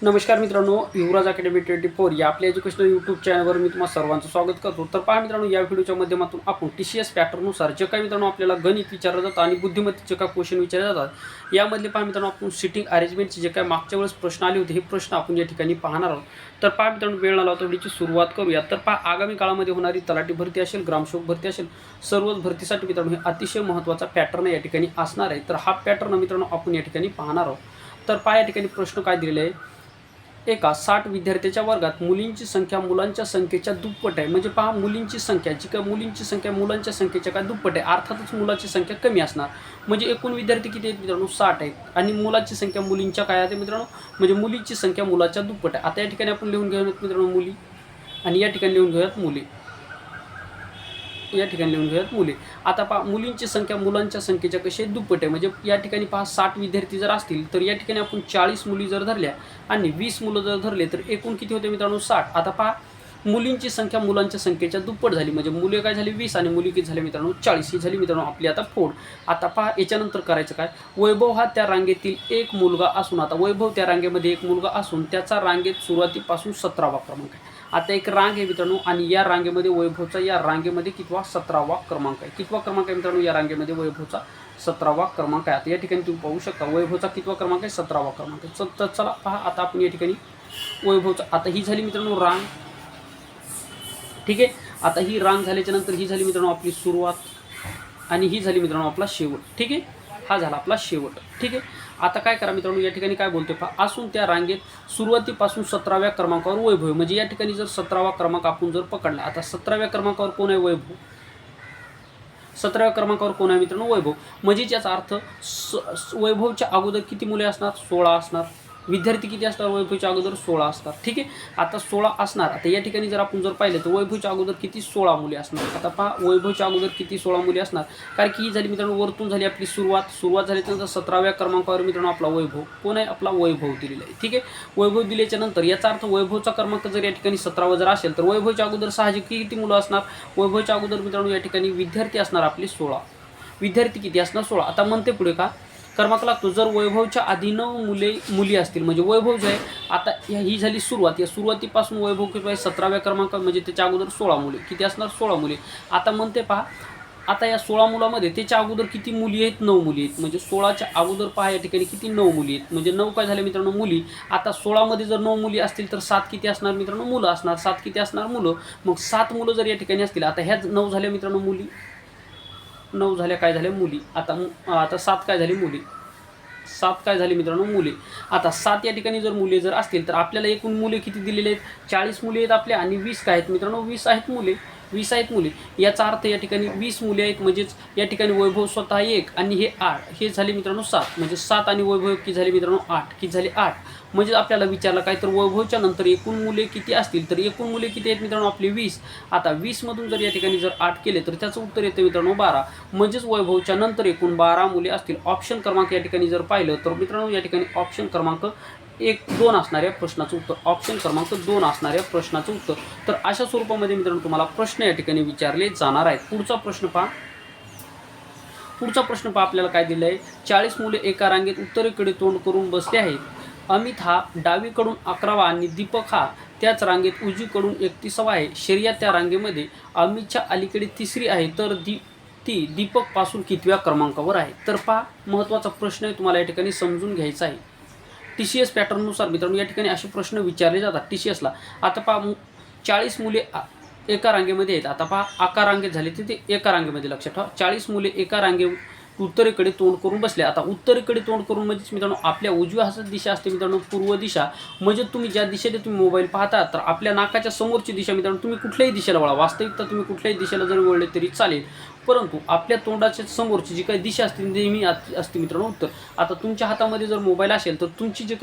नमस्कार मित्रांनो, युवराज अकॅडमी 24 या आपल्या एज्युकेशनल यूट्यूब चॅनलवर मी तुम्हा सर्वांचं स्वागत करतो। तर पहा मित्रांनो, या व्हिडिओच्या माध्यमातून आपण TCS पॅटर्ननुसार जे काही मित्रांनो आपल्याला गणित विचारलं जातं आणि बुद्धिमत्तेचे काही क्वेश्चन विचारले जातात, यामधले पहा मित्रांनो आपण सिटिंग अरेंजमेंटचे जे काही मागच्या वेळेस प्रश्न आले होते, हे प्रश्न आपण या ठिकाणी पाहणार आहोत। तर पहा मित्रांनो, वेळ न लावता व्हिडिओची सुरुवात करूया। तर पहा, आगामी काळामध्ये होणारी तलाठी भरती असेल, ग्रामसेवक भरती असेल, सर्वच भरतीसाठी मित्रांनो हे अतिशय महत्त्वाचा पॅटर्न या ठिकाणी असणार आहे। तर हा पॅटर्न मित्रांनो आपण या ठिकाणी पाहणार आहोत। तर पहा, या ठिकाणी प्रश्न काय दिलेले आहे, एका 60 विद्यार्थ्यांच्या वर्गात मुलींची संख्या मुलांच्या संख्येच्या दुप्पट आहे। म्हणजे पहा, मुलींची संख्या जी काय मुलींची संख्या मुलांच्या संख्येच्या काय दुप्पट आहे, अर्थातच मुलांची संख्या कमी असणार। म्हणजे एकूण विद्यार्थी किती आहेत मित्रांनो, 60 आहेत आणि मुलांची संख्या मुलींच्या काय आहे मित्रांनो, म्हणजे मुलीची संख्या मुलाच्या दुप्पट आहे। आता या ठिकाणी आपण लिहून घेऊयात मित्रांनो मुली, आणि या ठिकाणी लिहून घेऊयात मुली, या ठिकाणी लिहून घेऊयात मुली। आता पहा, मुलींची संख्या मुलांच्या संख्येच्या कशी दुप्पट आहे। म्हणजे या ठिकाणी पहा, 60 विद्यार्थी जर असतील तर या ठिकाणी आपण 40 मुली जर धरल्या आणि 20 मुलं जर धरले तर एकूण किती होते मित्रांनो, 60। आता पहा, मुलींची संख्या मुलांच्या संख्येच्या दुप्पट झाली, म्हणजे मुले काय झाली 20 आणि मुली किती झाले मित्रांनो 40। ही झाली मित्रांनो आपली आता फोड। आता पहा, याच्यानंतर करायचं काय, वैभव हा त्या रांगेतील एक मुलगा असून, आता वैभव त्या रांगेमध्ये एक मुलगा असून त्याचा रांगेत सुरुवातीपासून 17वा क्रमांक आहे। आता एक रांग आहे मित्रांनो, आणि या रांगेमध्ये वैभवचा या रांगेमध्ये कितवा 17वा क्रमांक आहे। कितवा क्रमांक आहे मित्रांनो, या रांगेमध्ये वैभवचा 17वा क्रमांक आहे। आता या ठिकाणी तुम्ही पाहू शकता वैभवचा कितवा क्रमांक आहे, 17वा क्रमांक आहे। तर चला पहा, आता आपण या ठिकाणी वैभवचा, आता ही झाली मित्रांनो रांग, ठीक आहे। आता ही रांग झाल्याच्या नंतर ही झाली मित्रांनो आपली सुरुवात, आणि ही झाली मित्रांनो आपला शेवट, ठीक आहे। हा झाला आपला शेवट, ठीक आहे। आता काय करा मित्रांनो, या ठिकाणी काय बोलतोय पहा, असून त्या रांगेत सुरुवातीपासून 17व्या क्रमांकावर वैभव आहे। म्हणजे या ठिकाणी जर 17वा क्रमांक आपण जर पकडला, आता 17व्या क्रमांकावर कोण आहे, वैभव। 17व्या क्रमांकावर कोण आहे मित्रांनो, वैभव। म्हणजे याचा अर्थ वैभवच्या अगोदर किती मुले असणार, 16 असणार। विद्यार्थी किती असणार, वैभवच्या अगोदर 16 असतात, ठीक आहे। आता 16 असणार। आता या ठिकाणी जर आपण जर पाहिलं तर वैभवच्या अगोदर किती, 16 मुले असणार। आता पहा, वैभवच्या अगोदर किती, 16 मुले असणार, कारण की ही झाली मित्रांनो वरतून झाली आपली सुरुवात झाल्यानंतर 17व्या क्रमांकावर मित्रांनो आपला वैभव कोण आहे, आपला वैभव दिलेला आहे, ठीक आहे। वैभव दिल्याच्या नंतर याचा अर्थ वैभवचा क्रमांक जर या ठिकाणी 17वा जर असेल तर वैभवच्या अगोदर साहजिक किती मुलं असणार, वैभवच्या अगोदर मित्रांनो या ठिकाणी विद्यार्थी असणार आपले 16। विद्यार्थी किती असणार, 16। आता म्हणते पुढे का क्रमांक लागतो, जर वैभवच्या आधी 9 मुली असतील, म्हणजे वैभव जे आहे, आता ही झाली सुरुवात, या सुरुवातीपासून वैभव किती आहे 17व्या क्रमांक, म्हणजे त्याच्या अगोदर 16 मुले, किती असणार, 16 मुले। आता म्हणते पहा, आता या 16 मुलामध्ये त्याच्या अगोदर किती मुली आहेत, 9 मुली आहेत। म्हणजे 16च्या अगोदर पहा या ठिकाणी किती, 9 मुली आहेत। म्हणजे 9 काय झाले मित्रांनो, मुली। आता 16 मध्ये जर 9 मुली असतील तर 7 किती असणार मित्रांनो, मुलं असणार। 7 किती असणार, मुलं। मग 7 मुलं जर या ठिकाणी असतील, आता ह्या 9 झाल्या मित्रांनो मुली, 9 झाल्या काय झाल्या, मुली। आता 7 काय झाली, मुली। 7 काय झाली मित्रांनो, मुले। आता 7 या ठिकाणी जर मुले जर असतील तर आपल्याला एकूण मुले किती दिलेले आहेत, 40 मुले आहेत आपल्या, आणि 20 काय आहेत मित्रांनो, 20 आहेत मुले, 20 आहेत मुले। याचा अर्थ या ठिकाणी 20 मुले आहेत, म्हणजेच या ठिकाणी वैभव स्वतः 1 आणि हे 8, हे झाले मित्रांनो 7। म्हणजे 7 आणि वैभव किती झाले मित्रांनो, 8, किती झाले 8। म्हणजे आपल्याला विचारलं काय, तर वैभवच्या नंतर एकूण मुले किती असतील, तर एकूण मुले किती आहेत मित्रांनो आपले 20। आता 20 मधून जर या ठिकाणी जर 8 केले तर त्याचं उत्तर येतं मित्रांनो 12। म्हणजेच वैभवच्या नंतर एकूण 12 मुले असतील। ऑप्शन क्रमांक या ठिकाणी जर पाहिलं तर मित्रांनो या ठिकाणी ऑप्शन क्रमांक 2 असणाऱ्या प्रश्नाचं उत्तर, ऑप्शन क्रमांक 2 असणाऱ्या प्रश्नाचं उत्तर। तर अशा स्वरूपामध्ये मित्रांनो तुम्हाला प्रश्न या ठिकाणी विचारले जाणार आहेत। पुढचा प्रश्न पहा, आपल्याला काय दिलं आहे, 40 मुले एका रांगेत उत्तरेकडे तोंड करून बसले आहेत। अमित हा डावीकडून 11वा आणि दीपक हा त्याच रांगेत उजवीकडून 31वा आहे। शर्या त्या रांगेमध्ये अमितच्या अलीकडे 3री आहे, तर ती दीपक पासून कितव्या क्रमांकावर आहे। तर पहा, महत्त्वाचा प्रश्न आहे, तुम्हाला या ठिकाणी समजून घ्यायचा आहे। TCS पॅटर्ननुसार मित्रांनो या ठिकाणी असे प्रश्न विचारले जातात TCSला। आता पहा, 40 मुले एका रांगेमध्ये आहेत। आता पहा, आकार रांगेत झाले ते एका रांगेमध्ये, लक्षात ठेवा। 40 मुले एका रांगे उत्तरेकडे तोंड करून बसले। आता उत्तरेकडे तोंड करून म्हणजेच मित्रांनो आपल्या उजव्या हातात दिशा असते मित्रांनो पूर्व दिशा। म्हणजे तुम्ही ज्या दिशेने तुम्ही मोबाईल पाहता, तर आपल्या नाकाच्या समोरची दिशा मित्रांनो, तुम्ही कुठल्याही दिशेला वळा, वास्तविकता तुम्ही कुठल्याही दिशेला जर वळले तरी चालेल, परंतु आपल्या तोंडाच्या समोरची जी काही दिशा असते नेहमी असते मित्रांनो उत्तर। आता तुमच्या हातामध्ये जर मोबाईल असेल तर तुमचं जे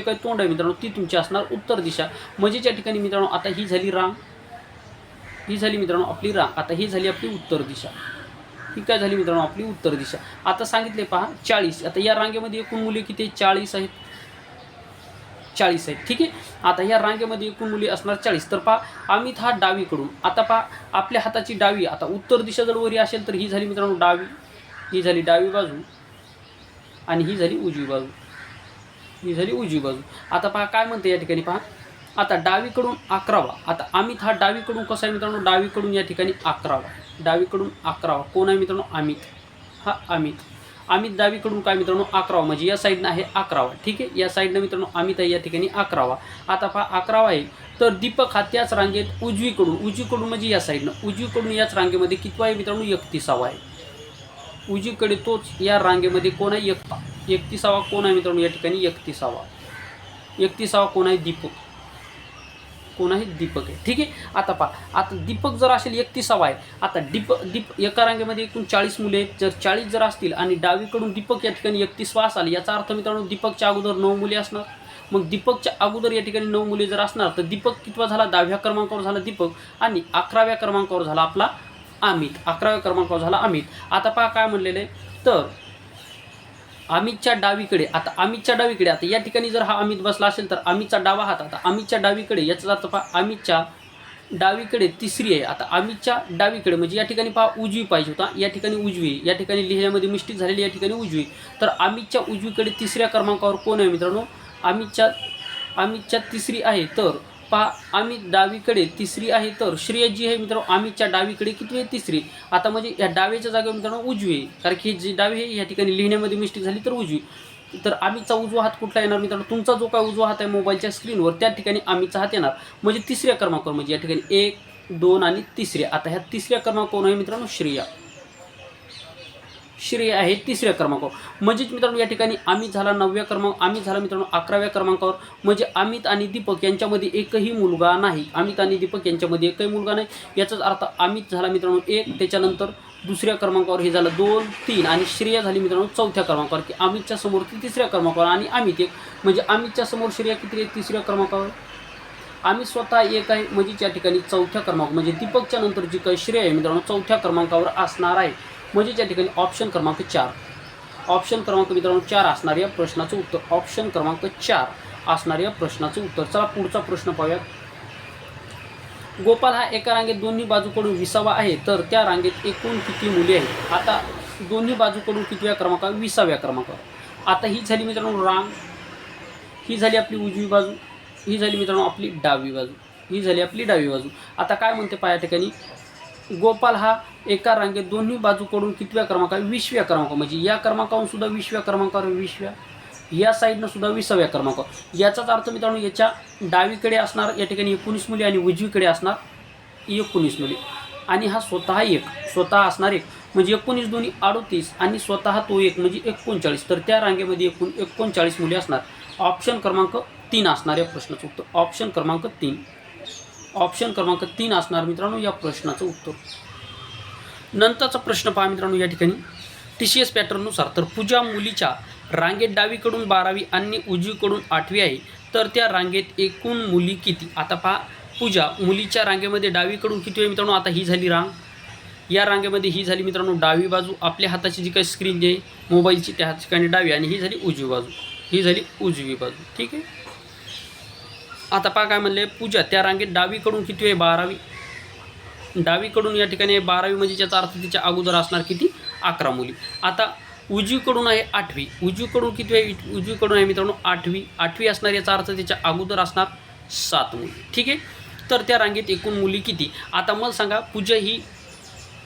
काही तोंड आहे मित्रांनो, ती तुमची असणार उत्तर दिशा। म्हणजे या ठिकाणी मित्रांनो आता ही झाली रांग, ही झाली मित्रांनो आपली रांग। आता ही झाली आपली उत्तर दिशा, ही काय झाली मित्रांनो आपली उत्तर दिशा। आता सांगितले पहा 40, आता या रांगेमध्ये एकूण मुले किती, 40 आहेत, 40 आहेत, ठीक आहे। आता या रांगेमध्ये एकूण मुले असणार 40। तर पहा, अमित हा डावीकडून, आता पहा आपल्या हाताची डावी, आता उत्तर दिशा जर वरी असेल तर ही झाली मित्रांनो डावी, ही झाली डावी बाजू, आणि ही झाली उजवी बाजू। ही झाली उजवी बाजू. आता पहा काय म्हणते या ठिकाणी पहा. आता डावीकडून 11वा. आता अमित हा डावीकडून कसा आहे मित्रांनो, डावीकडून या ठिकाणी 11वा. डावीकडून 11वा कोण आहे मित्रांनो, अमित. हा अमित. अमित डावीकडून काय मित्रांनो 11वा, म्हणजे या साईडनं आहे 11वा. ठीक आहे, या साईडनं मित्रांनो अमित आहे या ठिकाणी 11वा. आता पहा 11वा आहे, तर दीपक हा त्याच रांगेत उजवीकडून म्हणजे या साईडनं उजवीकडून याच रांगेमध्ये कितवा आहे मित्रांनो, 31वा आहे. उजवीकडे तोच या रांगेमध्ये कोण आहे, 31वा कोण आहे मित्रांनो या ठिकाणी, 31वा कोण आहे, दीपक. कोण आहे, दीपक आहे. ठीक आहे. आता पहा, आता दीपक जर असेल 31वा आहे. आता दीप एका रांगेमध्ये एकूण 40 मुले आहेत. जर 40 जर असतील आणि डावीकडून दीपक या ठिकाणी 31वा असाल, याचा अर्थ मित्रांनो दीपकच्या अगोदर 9 मुले असणार. मग दीपकच्या अगोदर या ठिकाणी 9 मुले जर असणार तर दीपक कितवा झाला, 10व्या क्रमांकावर झाला दीपक, आणि 11व्या क्रमांकावर झाला आपला अमित. 11व्या क्रमांकावर झाला अमित. आता पहा काय म्हणलेलं आहे, तर अमितच्या डावीकडे. आता अमितच्या डावीकडे, आता या ठिकाणी जर हा अमित बसला असेल तर अमितचा डावा हात. आता अमितच्या डावीकडे याचा अर्थ पहा, अमितच्या डावीकडे तिसरी आहे. आता अमितच्या डावीकडे म्हणजे या ठिकाणी पहा उजवी पाहिजे होता, या ठिकाणी उजवी. या ठिकाणी लिहिण्यामध्ये मिस्टेक झालेली, या ठिकाणी उजवी. तर अमितच्या उजवीकडे तिसऱ्या क्रमांकावर कोण आहे मित्रांनो, अमितच्या तिसरी आहे. तर पहा अमित डावीकडे तिसरी आहे, तर श्रेया जी आहे मित्रांनो अमितच्या डावीकडे किती आहे, तिसरी. आता म्हणजे या डावीच्या जागेवर मित्रांनो उजवी आहे, कारण की जी डावी आहे या ठिकाणी लिहिण्यामध्ये मिस्टेक झाली तर उजवी. तर अमितचा उजवा हात कुठला येणार मित्रांनो, तुमचा जो काय उजवा हात आहे मोबाईलच्या स्क्रीनवर त्या ठिकाणी अमितचा हात येणार, म्हणजे तिसऱ्या क्रमांकावर. म्हणजे या ठिकाणी 1, 2 आणि तिसऱ्या. आता ह्या तिसऱ्या क्रमांकावर आहे मित्रांनो श्रेया आहे तिसऱ्या क्रमांकावर. म्हणजेच मित्रांनो या ठिकाणी अमित झाला 9व्या क्रमांक, अमित झाला मित्रांनो 11व्या क्रमांकावर. म्हणजे अमित आणि दीपक यांच्यामध्ये एकही मुलगा नाही. अमित आणि दीपक यांच्यामध्ये एकही मुलगा नाही. याचाच अर्थ अमित झाला मित्रांनो 1, त्याच्यानंतर दुसऱ्या क्रमांकावर हे झालं 2, 3 आणि श्रेया झाली मित्रांनो 4थ्या क्रमांकावर, की अमितच्या समोर ती तिसऱ्या क्रमांकावर आणि अमित 1. म्हणजे अमितच्या समोर श्रेया किती आहे, तिसऱ्या क्रमांकावर. अमित स्वतः 1 आहे, म्हणजे या ठिकाणी 4थ्या क्रमांक, म्हणजे दीपकच्या नंतर जी काही श्रेया आहे मित्रांनो 4थ्या क्रमांकावर असणार आहे. म्हणजे या ठिकाणी ऑप्शन क्रमांक 4. ऑप्शन क्रमांक मित्रांनो 4 असणार या प्रश्नाचं उत्तर. ऑप्शन क्रमांक 4 असणार या प्रश्नाचं उत्तर. चला पुढचा प्रश्न पाहूयात. गोपाल हा एका रांगेत दोन्ही बाजूकडून 20वा आहे, तर त्या रांगेत एकूण किती मुले आहेत. आता दोन्ही बाजूकडून कितव्या क्रमांकावर, 20व्या क्रमांकावर. आता ही झाली मित्रांनो रांग, ही झाली आपली उजवी बाजू, ही झाली मित्रांनो आपली डावी बाजू, ही झाली आपली डावी बाजू. आता काय म्हणते पहा या ठिकाणी, गोपाल हा एका रांगेत दोन्ही बाजूकडून कितव्या क्रमांकावर, 20व्या क्रमांकावर. म्हणजे या क्रमांकावरून सुद्धा 20व्या क्रमांकावर, 20व्या, या साईडनं सुद्धा 20व्या क्रमांकावर. याचाच अर्थ मित्रांनो याच्या डावीकडे असणार या ठिकाणी 19 मुली आणि उजवीकडे असणार 19 मुली. आणि हा स्वतः असणार 1, म्हणजे 19 दोन्ही 38 आणि स्वतः तो 1 म्हणजे 39. तर त्या रांगेमध्ये एकूण 39 मुली असणार. ऑप्शन क्रमांक 3 असणार या प्रश्नाचं उत्तर. ऑप्शन क्रमांक 3 असणार मित्रांनो या प्रश्नाचं उत्तर. नंतरचा प्रश्न पहा मित्रांनो या ठिकाणी TCS पॅटर्ननुसार. तर पूजा मुलीच्या रांगेत डावीकडून 12वी आणि उजवीकडून 8वी आहे, तर त्या रांगेत एकूण मुली किती. आता पहा पूजा मुलीच्या रांगेमध्ये डावीकडून किती आहे मित्रांनो. आता ही झाली रांग, या रांगेमध्ये ही झाली मित्रांनो डावी बाजू, आपल्या हाताची जी काही स्क्रीन जी आहे मोबाईलची त्या ठिकाणी डावी, आणि ही झाली उजवी बाजू, ही झाली उजवी बाजू. ठीक आहे. आता पहा काय म्हणले, पूजा त्या रांगेत डावीकडून किती आहे, 12वी. डावीकडून या ठिकाणी 12वी म्हणजे त्याचा अर्थ तिच्या अगोदर असणार किती, 11 मुली. आता उजवीकडून आहे 8वी. उजवीकडून किती आहे, उजवीकडून आहे मित्रांनो 8वी असणार, याचा अर्थ तिच्या अगोदर असणार 7 मुली. ठीक आहे. तर त्या रांगेत एकूण मुली किती. आता मला सांगा, पूजा ही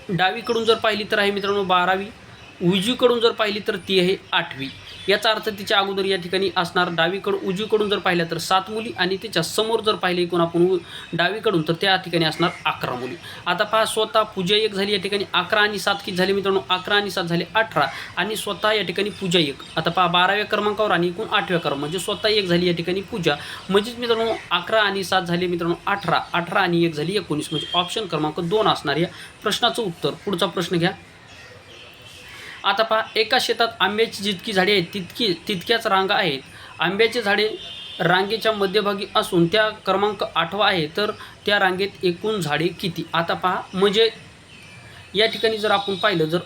डावीकडून जर पाहिली तर आहे मित्रांनो 12वी, उजवीकडून जर पाहिली तर ती आहे 8वी. याचा अर्थ तिच्या अगोदर या ठिकाणी असणार उजवीकडून जर पाहिल्या तर 7 मुली, आणि त्याच्या समोर जर पाहिले कोण आपण डावीकडून तर त्या ठिकाणी असणार 11 मुली. आता पहा स्वतः पूजा 1 झाली या ठिकाणी, 11 आणि 7 किती झाले मित्रांनो, 11 आणि 7 झाले 18, आणि स्वतः या ठिकाणी पूजा 1. आता पहा 12व्या क्रमांकावर आणि एकूण 8व्या क्रमांक, म्हणजे स्वतः 1 झाली या ठिकाणी पूजा. म्हणजेच मित्रांनो 11 आणि 7 झाले मित्रांनो 18 आणि 1 झाली 19, म्हणजे ऑप्शन क्रमांक 2 असणार या प्रश्नाचं उत्तर. पुढचा प्रश्न घ्या. आता पहा, एका शेतात आंब्याची जितकी झाडे आहेत तितक्याच रांगा आहेत. आंब्याची झाडे रांगेच्या मध्यभागी असून त्या क्रमांक 8वा आहे, तर त्या रांगेत एकूण झाडे किती. आता पहा, म्हणजे या ठिकाणी जर आपण पाहिलं,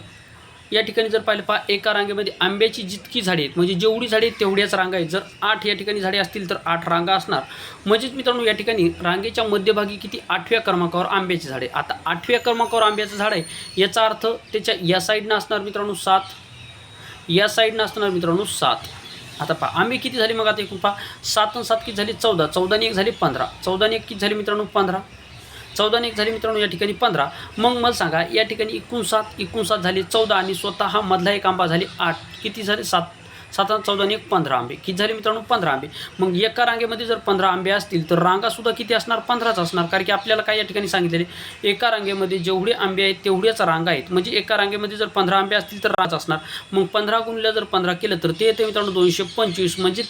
पहा एका रांगेमध्ये आंब्याची जितकी झाडे आहेत, म्हणजे जेवढी झाडे आहेत तेवढ्याच रांगा आहेत. जर 8 या ठिकाणी झाडे असतील तर 8 रांगा असणार. म्हणजेच मित्रांनो या ठिकाणी रांगेच्या मध्यभागी किती, 8व्या क्रमांकावर आंब्याची झाडे. आता 8व्या क्रमांकावर आंब्याचं झाड आहे, याचा अर्थ त्याच्या या साईडनं असणार मित्रांनो 7, या साईडनं असणार मित्रांनो 7. आता पहा आंबे किती झाले मग आता एकूण पहा 7 आणि 7 किती झाले 14, 14 आणि 1 झाले 15, 14 आणि 1 किती झाले मित्रांनो 15, 14 आणि 1 झाले मित्रांनो या ठिकाणी 15. मग मला सांगा या ठिकाणी 59 झाले 14 आणि स्वतः हा मधला एक आंबा झाले 8, किती झाले 7, 7 आणि 14 आणि 1 15 आंबे, किती झाले मित्रांनो 15 आंबे. मग एका रांगेमध्ये जर 15 आंबे असतील तर रांगासुद्धा किती असणार 15च असणार, कारण की आपल्याला काय या ठिकाणी सांगितलेले एका रांगेमध्ये जेवढे आंबे आहेत तेवढ्याच रांगा आहेत, म्हणजे एका रांगेमध्ये जर 15 आंबे असतील तर रांगाच असणार. मग 15 गुणिले जर 15 केलं तर ते येते मित्रांनो 225, म्हणजे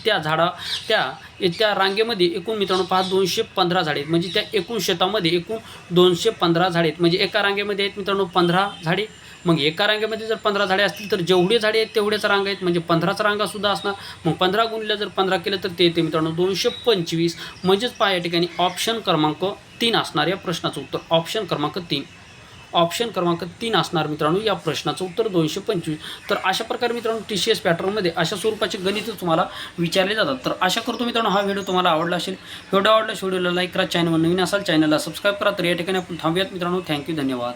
त्या रांगेमध्ये एकूण मित्रांनो पहा 215 झाडे आहेत, म्हणजे त्या एकूण शेतामध्ये एकूण 215 झाडे आहेत, म्हणजे एका रांगेमध्ये आहेत मित्रांनो 15 झाडे. मग एका रांगेमध्ये जर 15 झाडे असतील तर जेवढे झाडे आहेत तेवढ्याच रांगा आहेत, म्हणजे 15च रांगासुद्धा असणार. मग 15 गुणिले जर 15 केलं तर ते येते मित्रांनो 225, म्हणजेच पहा या ठिकाणी ऑप्शन क्रमांक 3 असणार या प्रश्नाचं उत्तर. ऑप्शन क्रमांक 3 असणार मित्रांनो या प्रश्नाचं उत्तर 225. तर अशा प्रकारे मित्रांनो TCS पॅटर्नमध्ये अशा स्वरूपाचे गणित तुम्हाला विचारले जातात. तर आशा करतो मित्रांनो हा व्हिडिओ तुम्हाला आवडला असेल. व्हिडिओ आवडल्यास व्हिडिओला लाईक करा, चॅनलवर नवीन असाल चॅनलला सबस्क्राईब करा. तर या ठिकाणी आपण थांबूयात मित्रांनो. थँक्यू, धन्यवाद.